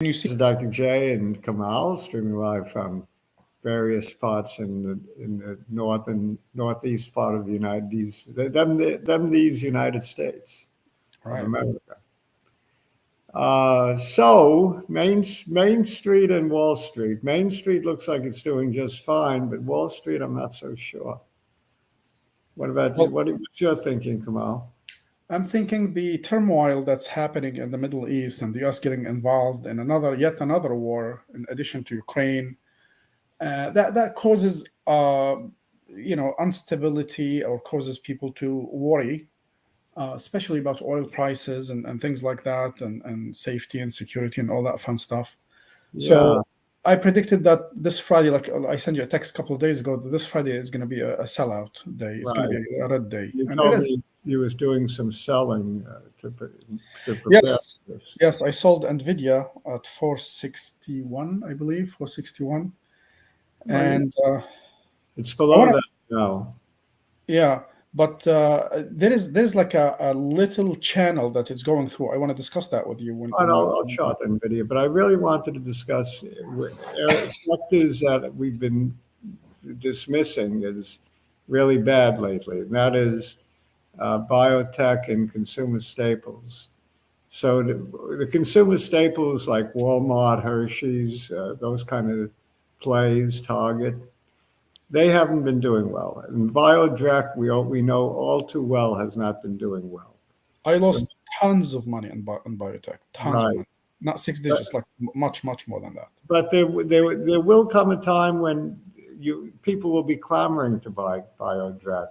You see, Dr. J and Kamal streaming live from various parts in the north and northeast part of the these United States of right. America. So Main Street and Wall Street. Main Street looks like it's doing just fine, but Wall Street, I'm not so sure. What about you? Well, What's your thinking, Kamal? I'm thinking the turmoil that's happening in the Middle East and the US getting involved in yet another war in addition to Ukraine, that causes instability or causes people to worry, especially about oil prices and things like that, and safety and security and all that fun stuff. Yeah, So I predicted that this Friday, like I sent you a text a couple of days ago, that this Friday is going to be a sellout day. It's going to right. be a red day, You and it told is. me you was doing some selling to prepare Yes, for this. yes, I sold Nvidia at 461, I believe, 461, Oh, yeah. and It's I below want to, that now. yeah, but there's like a little channel that it's going through. I want to discuss that with you All right, I'll when chart Nvidia, but I really wanted to discuss sectors that we've been dismissing as really bad lately, and that is biotech and consumer staples. So the consumer staples like Walmart, Hershey's, those kind of plays, Target, they haven't been doing well. And Biotech, we know all too well, has not been doing well. I lost tons of money on biotech, tons of Right. money, not six But, digits, like much more than that. but there will come a time when people will be clamoring to buy Biotech.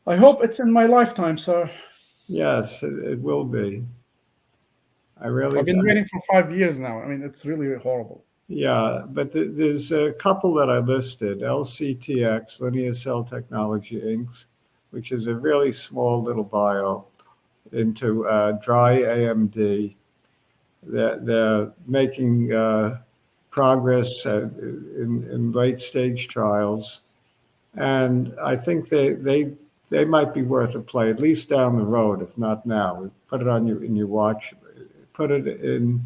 I hope it's in my lifetime, sir. Yes, it will be. I really, I've been waiting for 5 years now. I mean, it's really horrible. yeah, but there's a couple that I listed, LCTX, Linear Cell Technology Inc., which is a really small little bio into dry AMD. They're making progress in late stage trials, and I think they might be worth a play at least down the road, if not now. Put it on your watch. Put it in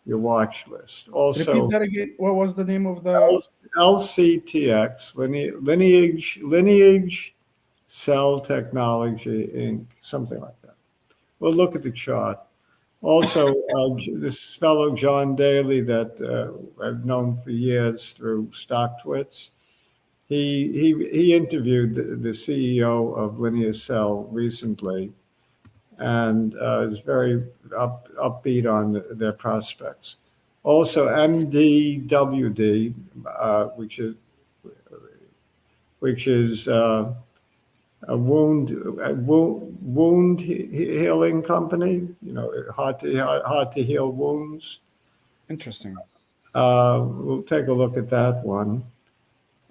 your watch list. Repeat Also, that again. What was the name of the? LCTX, Lineage Cell Technology Inc., something like that. We'll look at the chart. Also, this fellow John Daly that I've known for years through StockTwits, he interviewed the CEO of Linear Cell recently, and is very upbeat on their prospects. Also, mdwd, which is a wound healing company. Hard to heal wounds. Interesting. We'll take a look at that one.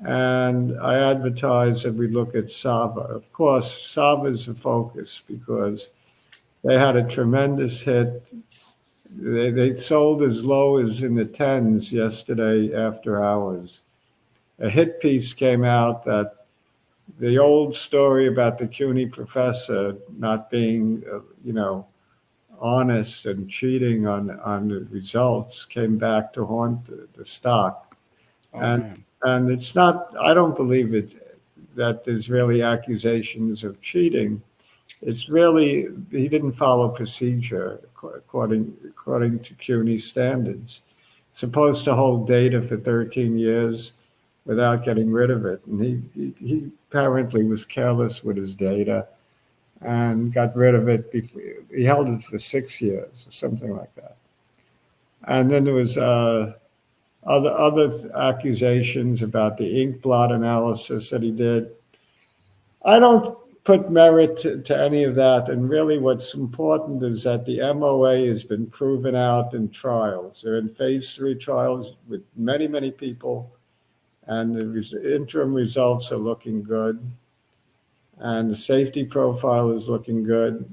And I advertise that we look at Sava. Of course, Sava is a focus because they had a tremendous hit. They sold as low as in the tens yesterday after hours. A hit piece came out that the old story about the CUNY professor not being, honest and cheating on the results came back to haunt the stock. Oh And man. and it's not. I don't believe it that there's really accusations of cheating. It's really he didn't follow procedure according to CUNY standards. Supposed to hold data for 13 years without getting rid of it, and he apparently was careless with his data and got rid of it before he held it for 6 years or something like that. And then there was other accusations about the ink blot analysis that he did. I don't put merit to any of that. And really, what's important is that the MOA has been proven out in trials. They're in phase 3 trials with many people, and the interim results are looking good. And the safety profile is looking good.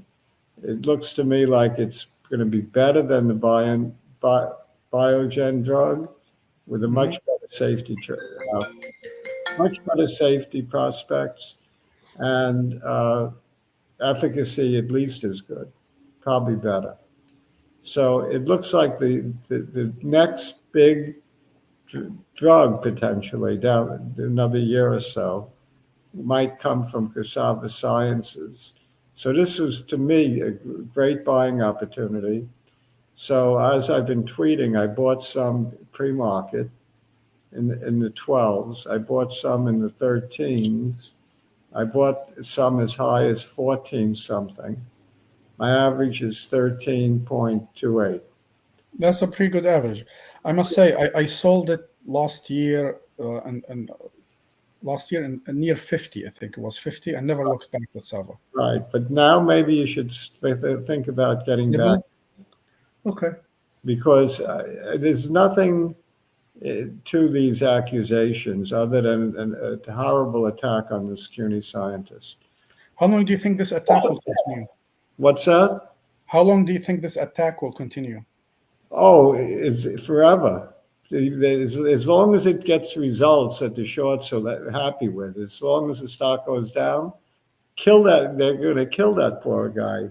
It looks to me like it's going to be better than the Biogen drug with a Hmm. much better safety prospects, and efficacy at least as good, probably better. So it looks like the next big drug potentially down another year or so might come from Sava Sciences. So this was, to me, a great buying opportunity. So as I've been tweeting, I bought some pre-market in the 12s. I bought some in the 13s. I bought some as high as 14 something. My average is 13.28. That's a pretty good average. I must say, I sold it last year, and last year in near 50. I think it was 50. I never looked back at Sava. Right, but now maybe you should think about getting back, Okay. because there's nothing to these accusations other than a horrible attack on this CUNY scientist. How long do you think this attack will continue? What's that? How long do you think this attack will continue? Oh, it's forever. As long as it gets results that the shorts are happy with, as long as the stock goes down, kill that. They're going to kill that poor guy.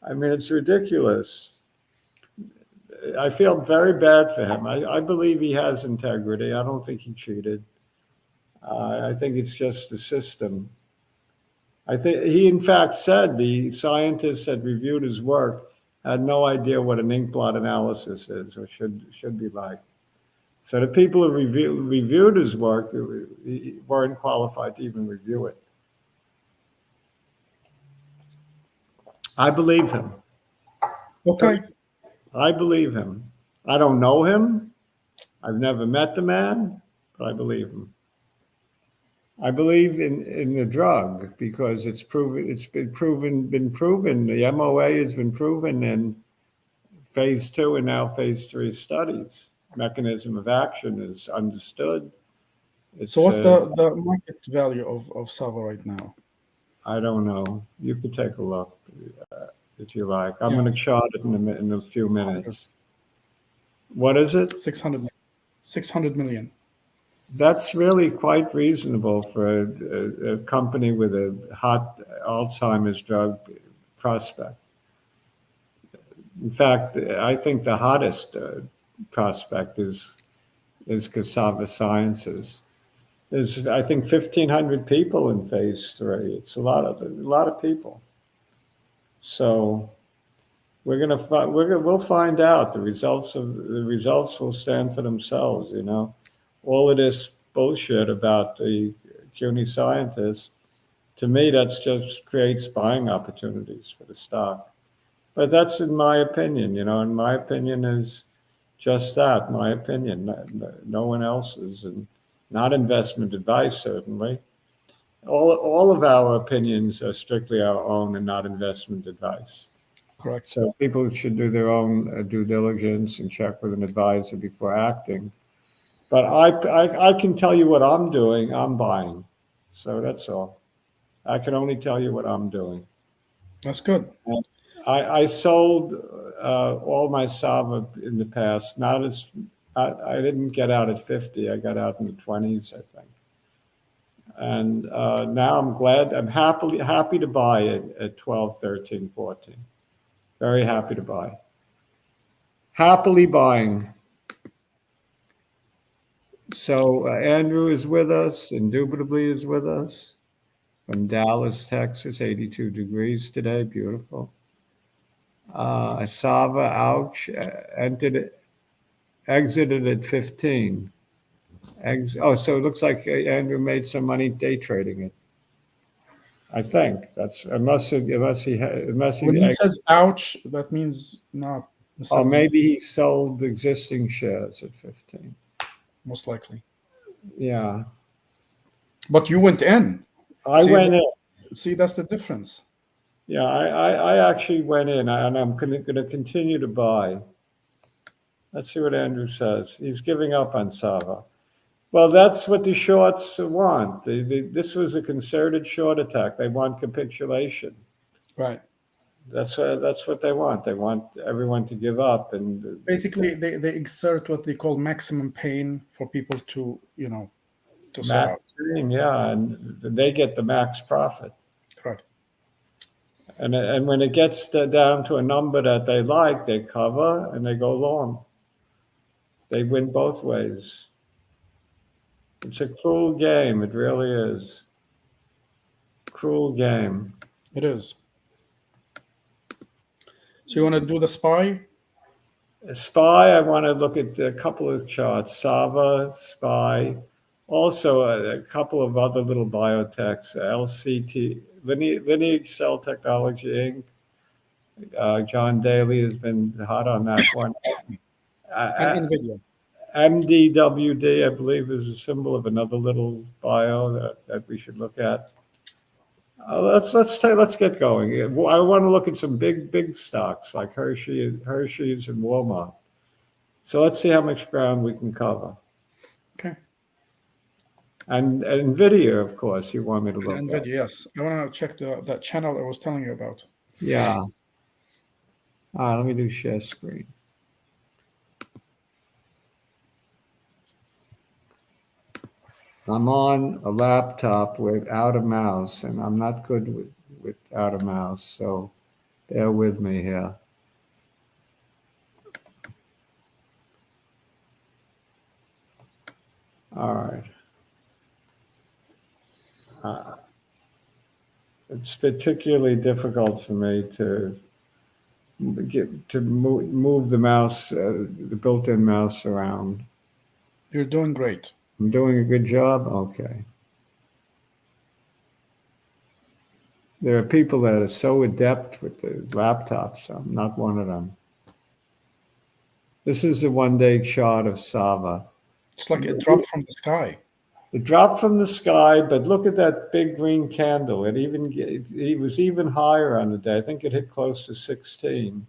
I mean, it's ridiculous. I feel very bad for him. I believe he has integrity. I don't think he cheated. I think it's just the system. I think he, in fact, said the scientists that reviewed his work had no idea what an ink blot analysis is or should be like. So the people who reviewed his work weren't qualified to even review it. I believe him. Okay. I believe him. I don't know him. I've never met the man, but I believe him. I believe in the drug because it's proven. It's been proven. The MOA has been proven in phase 2 and now phase 3 studies. Mechanism of action is understood. So what's the market value of Sava right now? I don't know. You could take a look if you like. I'm going to chart it in a few minutes. What is it? 600 million. That's really quite reasonable for a company with a hot Alzheimer's drug prospect. In fact, I think the hottest prospect is Sava Sciences. There's, I think, 1,500 people in phase 3. It's a lot of people. So we'll find out. The results will stand for themselves. You know, all of this bullshit about the CUNY scientists, to me, that's just creates buying opportunities for the stock. But that's in my opinion, you know, and my opinion is just that, my opinion, no one else's, and not investment advice, certainly. All of our opinions are strictly our own and not investment advice. Correct. So people should do their own due diligence and check with an advisor before acting. But I can tell you what I'm doing. I'm buying. So that's all. I can only tell you what I'm doing. That's good. And I sold all my Sava in the past. Not as I didn't get out at 50. I got out in the 20s, I think. And now I'm glad. I'm happy to buy it at 12, 13, 14. Very happy to buy. Happily buying. So Andrew is with us. Indubitably is with us from Dallas, Texas. 82 degrees today. Beautiful. Sava, ouch, exited at 15. So it looks like Andrew made some money day trading it. I think that's unless he When he says ouch, that means not. Oh, maybe he sold existing shares at 15. Most likely. Yeah. But you went in. I went in. See, that's the difference. Yeah, I actually went in, and I'm going to continue to buy. Let's see what Andrew says. He's giving up on Sava. Well, that's what the shorts want. This was a concerted short attack. They want capitulation. Right. That's what they want. They want everyone to give up, and basically they exert what they call maximum pain for people to to sell out. Yeah, and they get the max profit. Correct. And when it gets down to a number that they like, they cover and they go long. They win both ways. It's a cruel game. It really is. Cruel game. It is. So you want to do the SPY? SPY, I want to look at a couple of charts. Sava, SPY, also a couple of other little biotechs, LCT, Lineage Cell Technology Inc. John Daly has been hot on that one. And Nvidia. mdwd, I believe, is a symbol of another little bio that we should look at. Let's get going. I want to look at some big stocks like Hershey's and Walmart. So let's see how much ground we can cover. Okay. And Nvidia, of course, you want me to look And at. Nvidia, yes. I want to check that channel I was telling you about. Yeah. All right, let me do share screen. I'm on a laptop without a mouse, and I'm not good without a mouse, so bear with me here. All right. It's particularly difficult for me to move the mouse, the built-in mouse around. You're doing great. I'm doing a good job? Okay. There are people that are so adept with the laptops. I'm not one of them. This is a one-day chart of Sava. It's like it dropped from the sky. It dropped from the sky, but look at that big green candle. It was even higher on the day. I think it hit close to 16.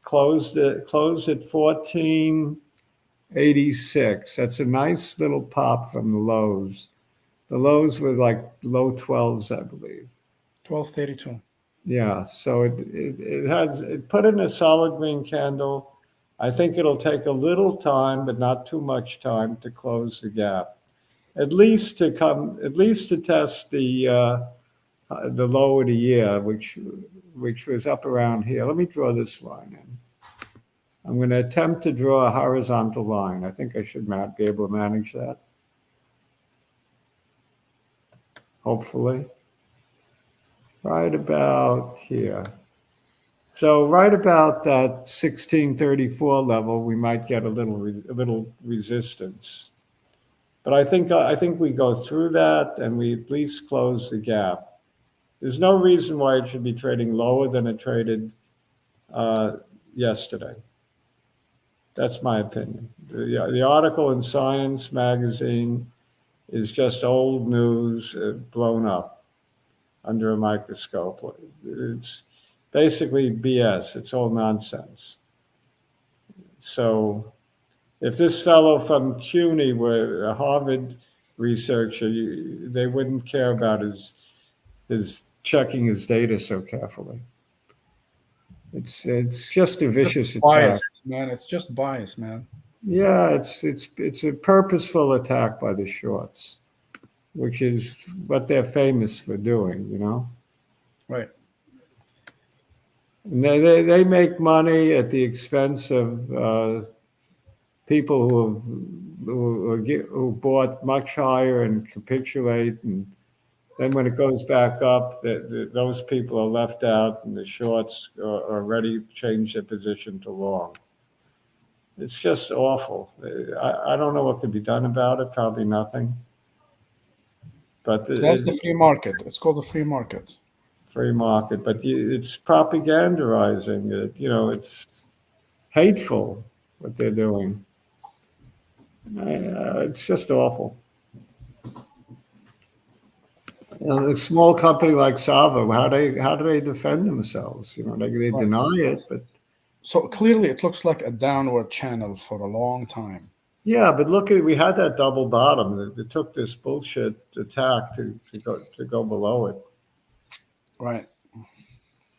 Closed at 1486. That's a nice little pop from the lows. The lows were like low 12s, I believe. 1232. Yeah, so it put in a solid green candle. I think it'll take a little time, but not too much time to close the gap. At least to test the low of the year, which was up around here. Let me draw this line in. I'm going to attempt to draw a horizontal line. I think I should be able to manage that. Hopefully. Right about here. So right about that 1634 level, we might get a little resistance. But I think we go through that and we at least close the gap. There's no reason why it should be trading lower than it traded yesterday. That's my opinion. The article in Science magazine is just old news blown up under a microscope. It's basically BS. It's all nonsense. So if this fellow from CUNY were a Harvard researcher, they wouldn't care about his checking his data so carefully. It's just a vicious attack. Biased, man. It's just bias, man. Yeah, it's a purposeful attack by the shorts, which is what they're famous for doing, you know. Right. And they make money at the expense of people who bought much higher and capitulate, and then when it goes back up, those people are left out, and the shorts are already changed their position to long. It's just awful. I don't know what could be done about it. Probably nothing. But that's the free market. It's called the free market. Free market, but it's propagandizing it. You know, it's hateful what they're doing. It's just awful. You know, a small company like Sava, how do they defend themselves? You know, they deny it, but so clearly it looks like a downward channel for a long time. Yeah, but look, we had that double bottom. It took this bullshit attack to go below it. Right.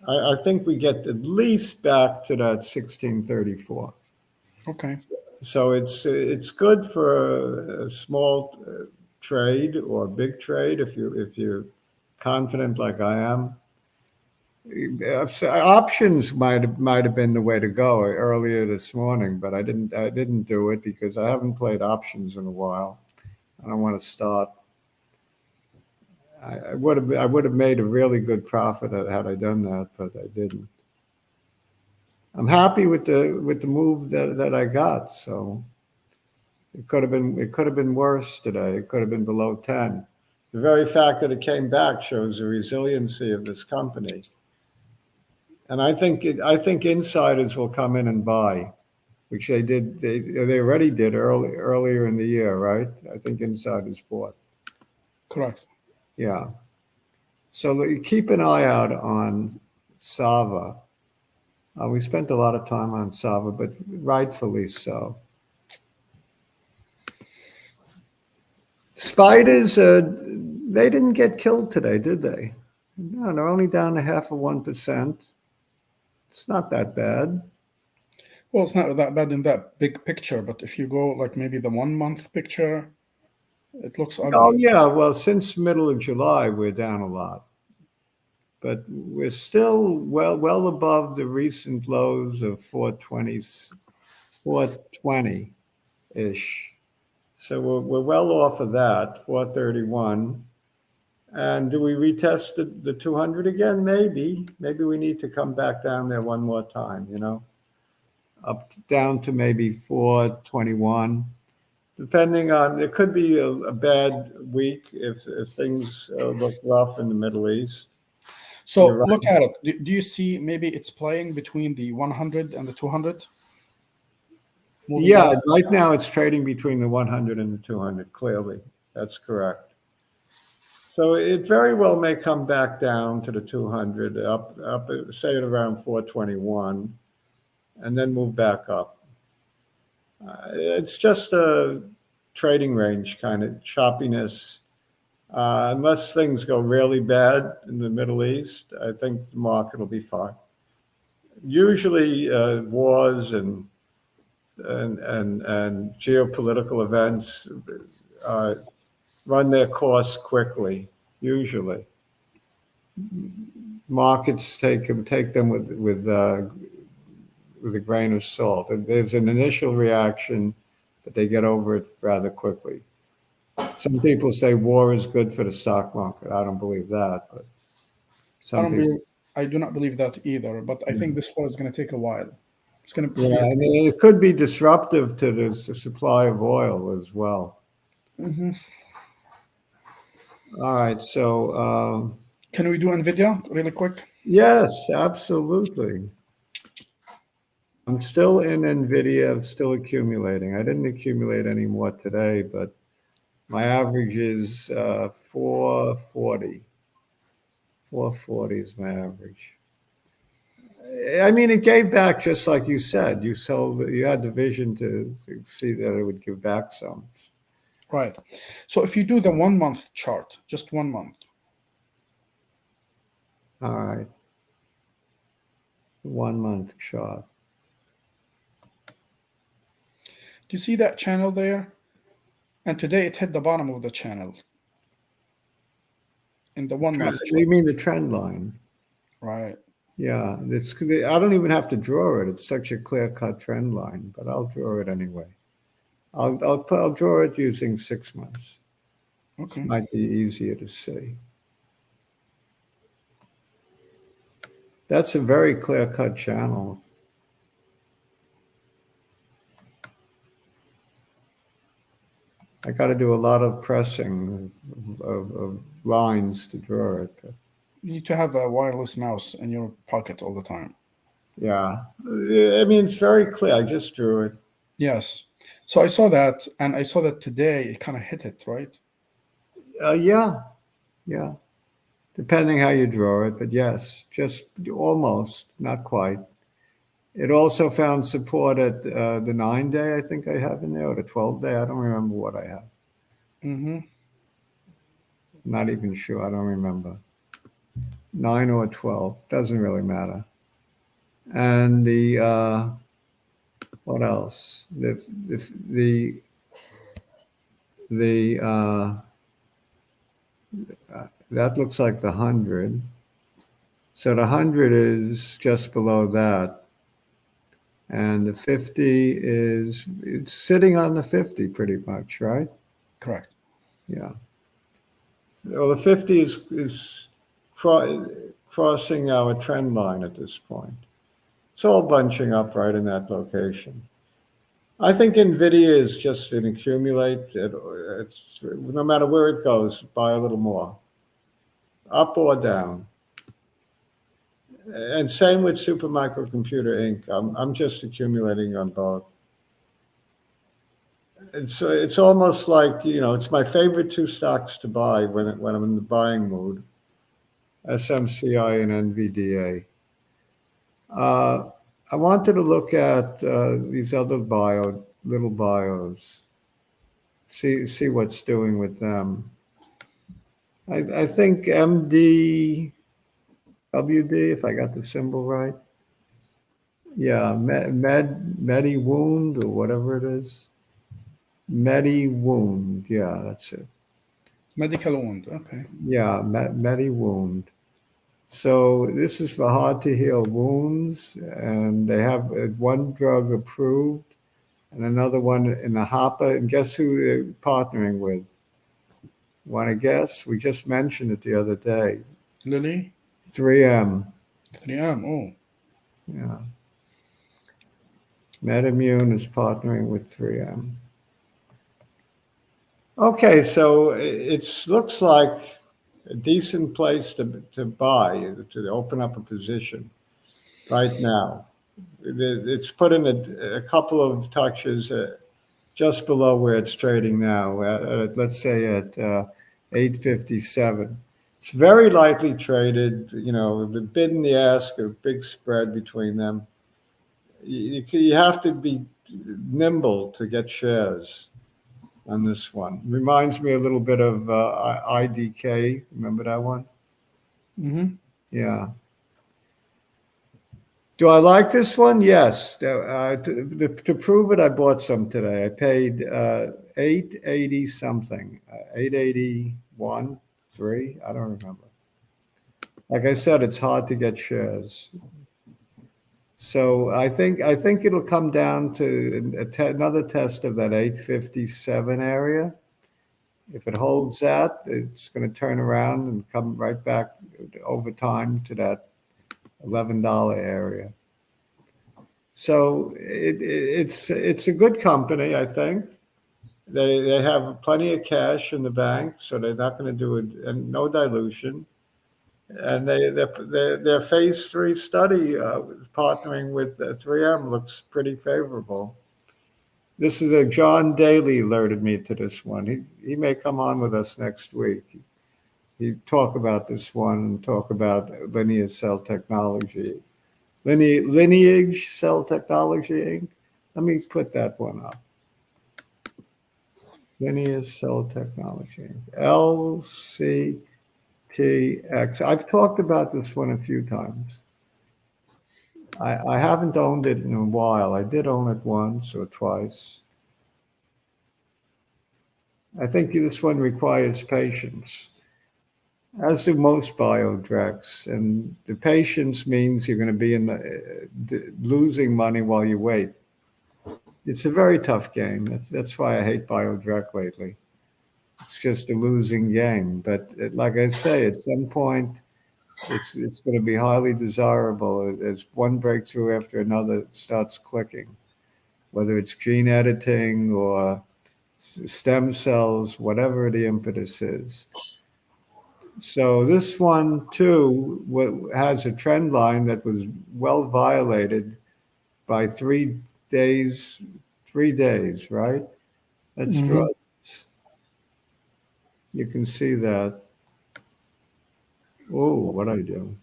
I think we get at least back to that 1634. Okay. So it's good for a small trade or a big trade if you're confident like I am. Options might have been the way to go earlier this morning, but I didn't do it because I haven't played options in a while. I don't want to start. I would have made a really good profit had I done that, but I didn't. I'm happy with the move that I got. So it could have been worse today. It could have been below 10. The very fact that it came back shows the resiliency of this company. And I think insiders will come in and buy, which they did. They already did earlier in the year, right? I think insiders bought. Correct. Yeah. So keep an eye out on Sava. We spent a lot of time on Sava, but rightfully so. Spiders, they didn't get killed today, did they? No, they're only down to 0.5%. It's not that bad. Well, it's not that bad in that big picture, but if you go like maybe the 1 month picture, it looks Oh ugly. yeah, well, since middle of July, we're down a lot, but we're still well above the recent lows of 420 ish. So we're well off of that, 431. And do we retest the 200 again? Maybe we need to come back down there one more time. Up down to maybe 421. Depending on, there could be a bad week if things look rough in the Middle East. You're So look right. at it. Do you see maybe it's playing between the 100 and the 200, moving Yeah, up? right now it's trading between the 100 and the 200, clearly. That's correct. So it very well may come back down to the 200, up say at around 421, and then move back up. It's just a trading range kind of choppiness. Unless things go really bad in the Middle East, I think the market will be fine. Usually, wars and geopolitical events uh, run their course quickly. Usually, markets take them with a grain of salt. And there's an initial reaction, but they get over it rather quickly. Some people say war is good for the stock market. I don't believe that, but I some don't people. believe, I do not believe that either, but I think this war is going to take a while. It's going to Yeah, be at I least. mean, it could be disruptive to the supply of oil as well. Mhm. All right, so Can we do Nvidia really quick? yes, absolutely. I'm still in Nvidia. I'm still accumulating. I didn't accumulate any more today, but my average is 440. 440 is my average. I mean, it gave back just like you said. You had the vision to see that it would give back some. Right. So if you do the 1 month chart, just 1 month, All right, 1 month chart. do you see that channel there? And today it hit the bottom of the channel in the 1 month chart. You mean the trend line? Right. Yeah, I don't even have to draw it. It's such a clear-cut trend line, but I'll draw it anyway. I'll draw it using 6 months. This Okay. might be easier to see. That's a very clear-cut channel. I got to do a lot of pressing of lines to draw it. You need to have a wireless mouse in your pocket all the time. Yeah, I mean, it's very clear. I just drew it. Yes. So I saw that, and I saw that today it kind of hit it, right? Yeah, yeah. Depending how you draw it, but yes, just almost, not quite. It also found support at the 9 day, I think I have in there, or the 12 day. I don't remember what I have. Mm-hmm. Not even sure. I don't remember. 9 or 12 doesn't really matter. And the what else? The that looks like the 100. So the 100 is just below that. And the 50 is, it's sitting on the 50 pretty much, right? Correct. Yeah. Well, the 50 is crossing our trend line at this point. It's all bunching up right in that location. I think Nvidia is just an accumulate. It's, no matter where it goes, buy a little more, up or down. And same with Supermicrocomputer Inc. I'm just accumulating on both. It's almost like, it's my favorite two stocks to buy when I'm in the buying mood. SMCI and NVDA. I wanted to look at these other little bios, see what's doing with them. I think mdwd, if I got the symbol right. Yeah, Medi Wound or whatever it is. Medi Wound, yeah, that's it. Medical wound. Okay. Yeah, Medi Wound. So this is for hard to heal wounds, and they have one drug approved and another one in the hopper. And guess who they're partnering with? Want to guess? We just mentioned it the other day. Lily. 3M. 3M. Oh. Yeah. MedImmune is partnering with 3M. Okay, so it looks like a decent place to buy, to open up a position right now. It's put in a couple of touches just below where it's trading now, let's say at 857. It's very lightly traded. The bid and the ask, a big spread between them. You have to be nimble to get shares on this one. Reminds me a little bit of IDK. Remember that one? Mm-hmm. Yeah. Do I like this one? Yes. To prove it, I bought some today. I paid 880 something, 881, 3. I don't remember. Like I said, it's hard to get shares. So I think it'll come down to another test of that 857 area. If it holds that, it's going to turn around and come right back over time to that $11 area. So it's a good company, I think. They have plenty of cash in the bank, so they're not going to do it, and no dilution. And their phase 3 study partnering with 3M looks pretty favorable. This is John Daly alerted me to this one. He may come on with us next week. He talk about this one and talk about lineage cell technology. Lineage Cell Technology Inc. Let me put that one up. Lineage Cell Technology Inc. LCTX. I've talked about this one a few times. I haven't owned it in a while. I did own it once or twice. I think this one requires patience, as do most biodrecs. And the patience means you're going to be losing money while you wait. It's a very tough game. That's why I hate biodrec lately. It's just a losing game. But like I say, at some point, it's going to be highly desirable as one breakthrough after another starts clicking, whether it's gene editing or stem cells, whatever the impetus is. So this one too has a trend line that was well violated by 3 days. 3 days, right? Let's draw this. You can see that. Oh, what I do?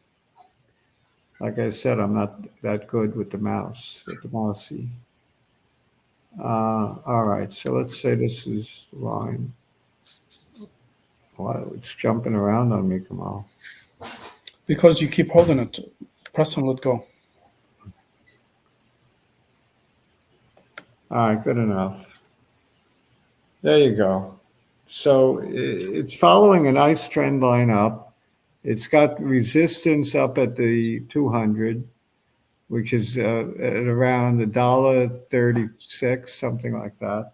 Like I said, I'm not that good with the mousey. All right, so let's say this is the line. Wow, it's jumping around on me, Kamal. Because you keep holding it. Press and let go. All right, good enough. There you go. So it's following a nice trend line up. It's got resistance up at the 200, which is at around $1.36, something like that.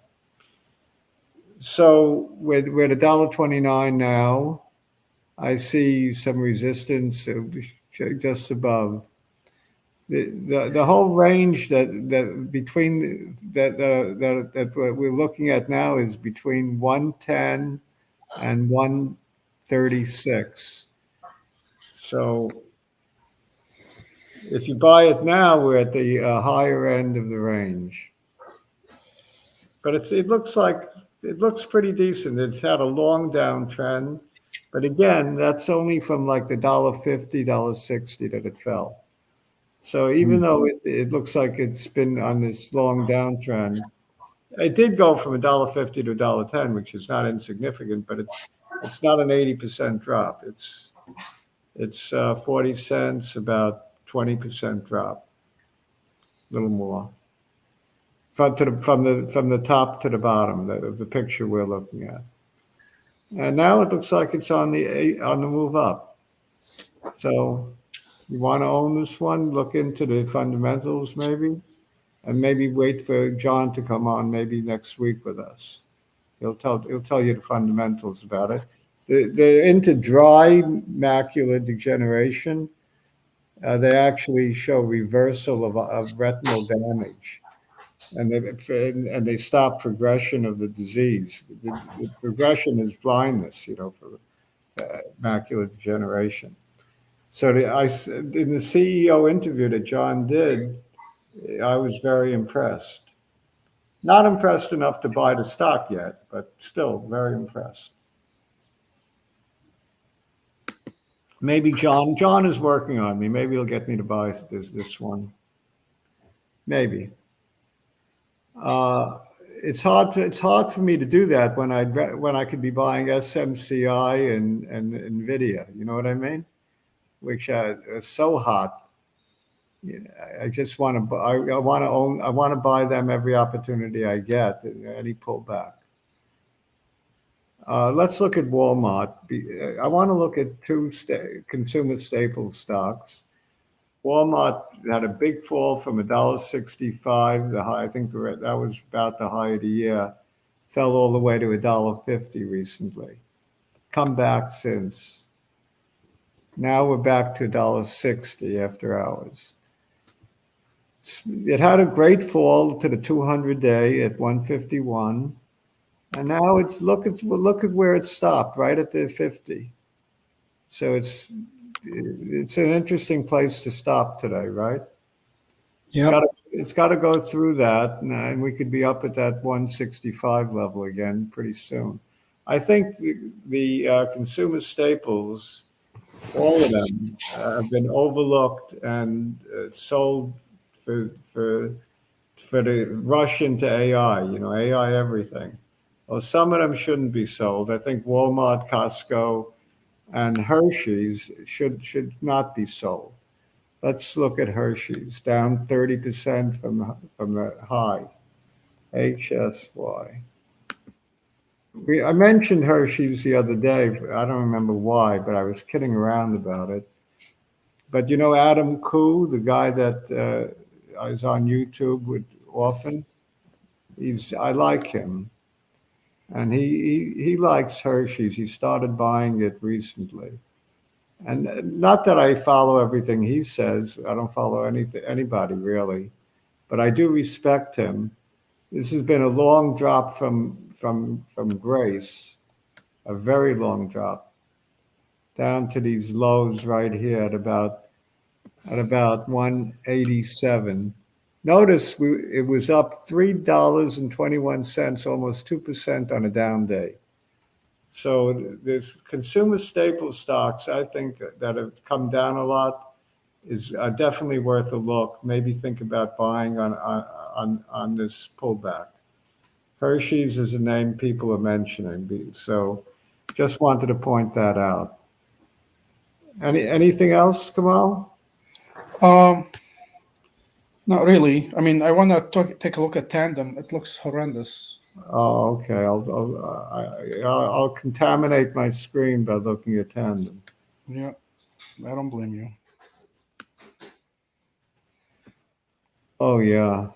So we're at $1.29 now. I see some resistance just above. The whole range that between that we're looking at now is between 110 and 136. So if you buy it now, we're at the higher end of the range. But it looks pretty decent. It's had a long downtrend, but again, that's only from like the $1.50, $1.60 that it fell. So even though it looks like it's been on this long downtrend, it did go from $1.50 to $1.10, which is not insignificant, but it's not an 80% drop. It's 40 cents, about 20% drop, a little more. From the top to the bottom of the picture we're looking at. And now it looks like it's on the move up. So you want to own this one, look into the fundamentals maybe, and maybe wait for John to come on maybe next week with us. He'll tell you the fundamentals about it. They're into dry macular degeneration. They actually show reversal of retinal damage, and they stop progression of the disease. The progression is blindness, for macular degeneration. So in the CEO interview that John did, I was very impressed. Not impressed enough to buy the stock yet, but still very impressed. Maybe John is working on me. Maybe he'll get me to buy this one. Maybe. It's hard for me to do that when I could be buying SMCI and Nvidia. You know what I mean? Which are so hot. I just want to. I want to own. I want to buy them every opportunity I get. Any pullback. Let's look at Walmart. I want to look at two consumer staple stocks. Walmart had a big fall from $1.65. The high, I think that was about the high of the year. Fell all the way to $1.50 recently. Come back since. Now we're back to $1.60 after hours. It had a great fall to the 200-day at 151, and now look at where it stopped, right at the 50. So it's an interesting place to stop today, right? Yeah. It's got to go through that, and we could be up at that 165 level again pretty soon. I think the consumer staples, all of them, have been overlooked and sold for the rush into AI. AI everything. Well, some of them shouldn't be sold. I think Walmart, Costco, and Hershey's should not be sold. Let's look at Hershey's, down 30% from the high. HSY. I mentioned Hershey's the other day. I don't remember why, but I was kidding around about it. But Adam Koo, the guy that is on YouTube often, I like him. And he likes Hershey's. He started buying it recently. And not that I follow everything he says. I don't follow anybody really, but I do respect him. This has been a long drop from grace, a very long drop, down to these lows right here at about 187. Notice it was up $3.21, almost 2% on a down day. So there's consumer staple stocks, I think, that have come down a lot, are definitely worth a look. Maybe think about buying on this pullback. Hershey's is a name people are mentioning, so just wanted to point that out. Anything else, Kamal? Not really. I mean, I want to take a look at Tandem. It looks horrendous. Oh, okay. I'll contaminate my screen by looking at Tandem. Yeah. I don't blame you. Oh yeah.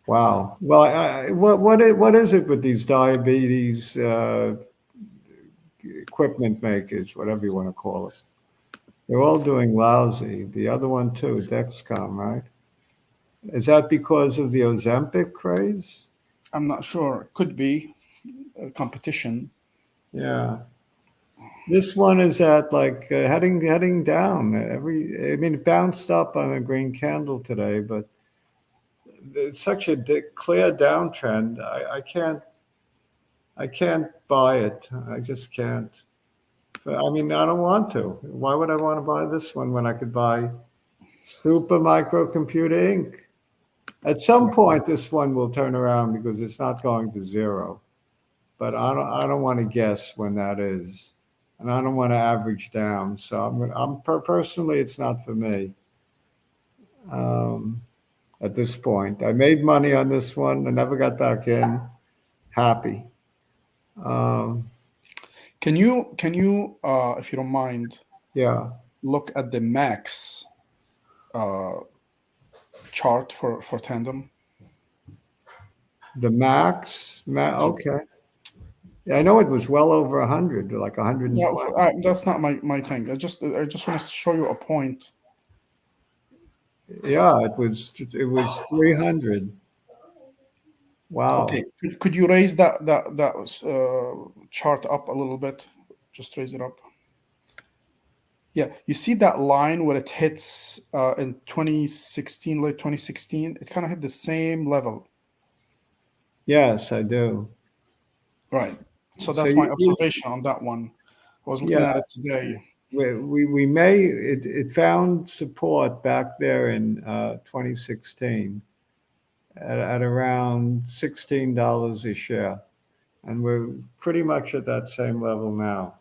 Wow. Well, what is it with these diabetes equipment makers, whatever you want to call it? They're all doing lousy. The other one too, Dexcom, right? Is that because of the Ozempic craze? I'm not sure. Could be competition. Yeah. This one is at like heading down. I mean, it bounced up on a green candle today, but it's such a clear downtrend. I can't buy it. I just can't. I mean, I don't want to. Why would I want to buy this one when I could buy Super Microcomputer Inc.? At some point, this one will turn around because it's not going to zero. But I don't want to guess when that is, and I don't want to average down. So personally, it's not for me. At this point, I made money on this one. I never got back in. Happy. Can you, if you don't mind, Yeah. look at the max chart for Tandem? The max. Okay. Yeah, I know it was well over 100, like Yeah, 120. that's not my thing. I just want to show you a point. Yeah, it was 300. Wow. Okay, could you raise that chart up a little bit? Just raise it up. Yeah, you see that line where it hits in 2016, late 2016. It kind of hit the same level, Yes, I do. right? So So that's my observation on that one. I was looking yeah, at it today. we may it found support back there in 2016 at around $16 a share, and we're pretty much at that same level now.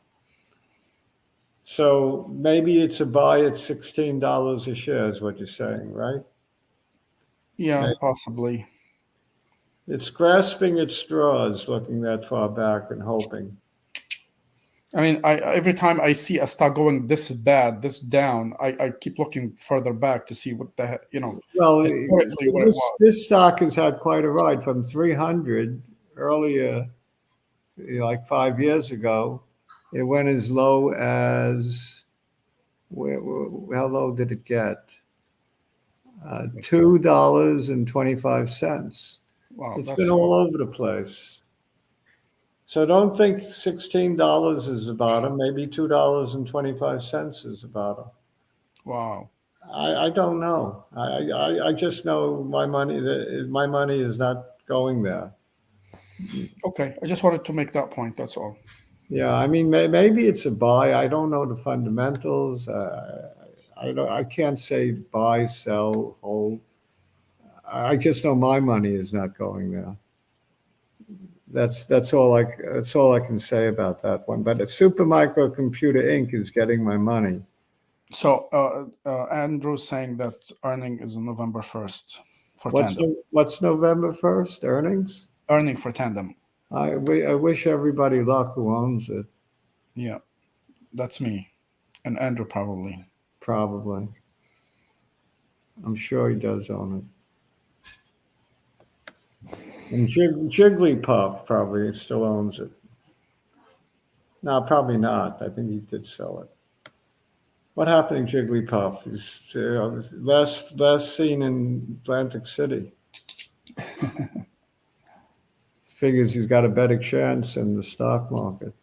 So maybe it's a buy at $16 a share, is what you're saying, right? Yeah, Maybe. possibly. It's grasping at straws, looking that far back and hoping. I mean, every time I see a stock going this bad, this down, I keep looking further back to see what the heck, Well, historically what it was. this stock has had quite a ride from 300 earlier, like 5 years ago. It went as low as how low did it get? $2.25. Wow, It's been that's all over the place. So don't think $16 is the bottom. Maybe $2.25 is the bottom. wow. I don't know. I just know my money is not going there. Okay, I just wanted to make that point. That's all. Yeah, I mean, maybe it's a buy. I don't know the fundamentals. I can't say buy, sell, hold. I just know my money is not going there. That's all I can say about that one. But Super Microcomputer Inc. is getting my money. So Andrew's saying that earning is on November 1st for Tandem. What's November 1st earnings? Earning for Tandem. I wish everybody luck who owns it. Yeah, that's me, and Andrew probably. Probably. I'm sure he does own it. And Jigglypuff probably still owns it. No, probably not. I think he did sell it. What happened to Jigglypuff? He's last seen in Atlantic City. Figures he's got a better chance in the stock market.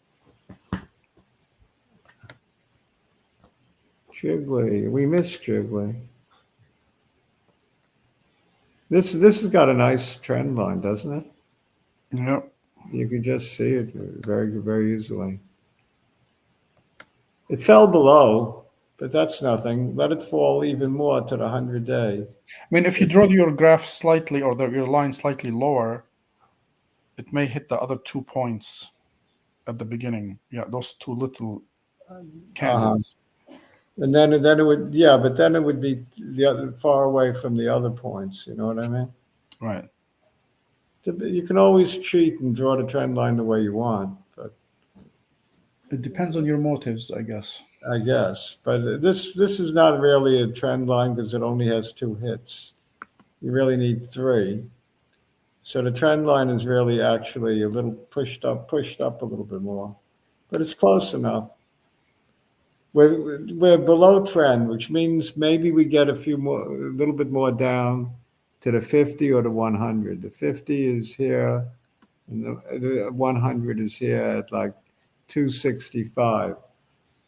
Jiggly, we miss Jiggly. This has got a nice trend line, doesn't it? Yep. You can just see it very, very easily. It fell below, but that's nothing. Let it fall even more to the 100-day. I mean, if you draw your graph slightly or your line slightly lower, it may hit the other 2 points at the beginning. Yeah, those two little candles. And then it would, yeah, but then it would be the other far away from the other points. You know what I mean? Right. You can always cheat and draw the trend line the way you want, but It depends on your motives, I guess. I guess. But this is not really a trend line because it only has 2 hits. You really need 3. So the trend line is really actually a little pushed up a little bit more, but it's close enough. We're below trend, which means maybe we get a little bit more down to the 50 or the 100. The 50 is here, and the 100 is here at like 265.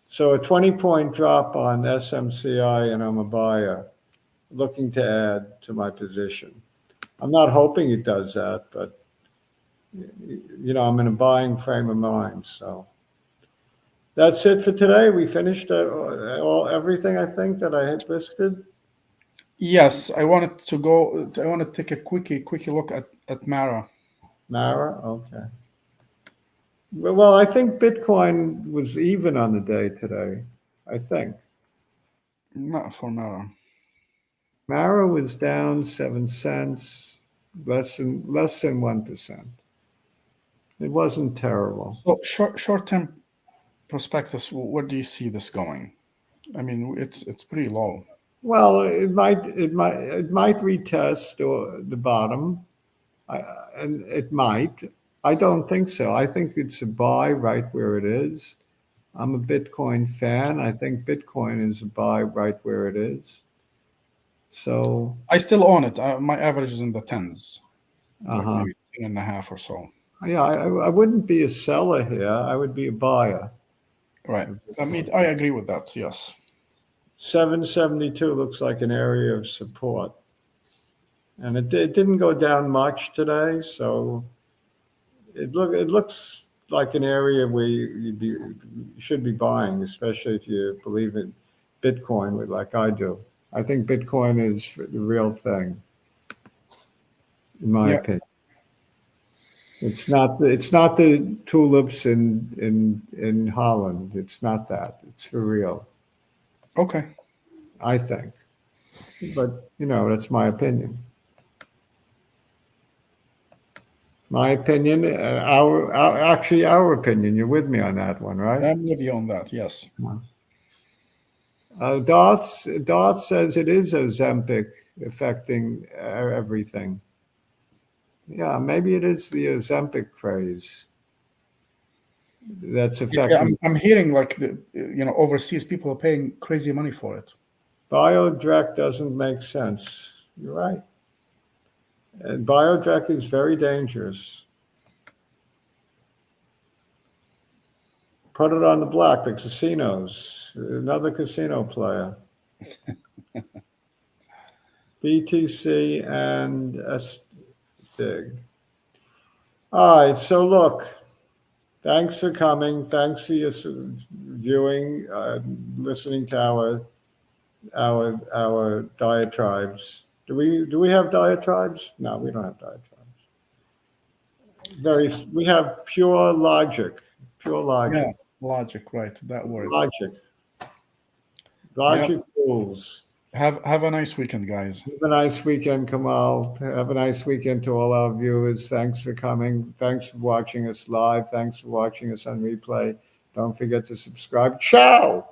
So a 20-point drop on SMCI, and I'm a buyer, looking to add to my position. I'm not hoping it does that, but I'm in a buying frame of mind. So that's it for today. We finished everything I think that I had listed. Yes, I want to take a quickie look at Mara. Mara, okay. Well, I think Bitcoin was even on the day today. I think Not for Mara. Mara was down 7 cents, less than 1%. It wasn't terrible. So short-term prospectus, where do you see this going? I mean, it's pretty low. Well, it might retest the bottom, and it might. I don't think so. I think it's a buy right where it is. I'm a Bitcoin fan. I think Bitcoin is a buy right where it is. So I still own it. My average is in the tens, like uh-huh. maybe 10.5 or so. Yeah, I wouldn't be a seller here. I would be a buyer. Right. I mean, I agree with that. Yes. 772 looks like an area of support. And it didn't go down much today, so it looks like an area where you should be buying, especially if you believe in Bitcoin, like I do. I think Bitcoin is the real thing, in my opinion. It's not the tulips in Holland. It's not that. It's for real. Okay. I think, but that's my opinion. My opinion, our opinion. You're with me on that one, right? I'm with you on that. Yes. Darth says it is Ozempic affecting everything. Yeah, maybe it is the Ozempic craze that's affecting. I'm hearing like overseas people are paying crazy money for it. Biotech doesn't make sense. You're right. And Biotech is very dangerous. Put it on the block, the casinos. Another casino player. BTC and SDIG. All right, so look, thanks for coming. Thanks for your viewing, listening to our diatribes. Do we have diatribes? No, we don't have diatribes. We have pure logic. Pure logic. Yeah, logic, right? That word. Logic rules. Have a nice weekend, guys. Have a nice weekend, Kamal. Have a nice weekend to all our viewers. Thanks for coming. Thanks for watching us live. Thanks for watching us on replay. Don't forget to subscribe. Ciao.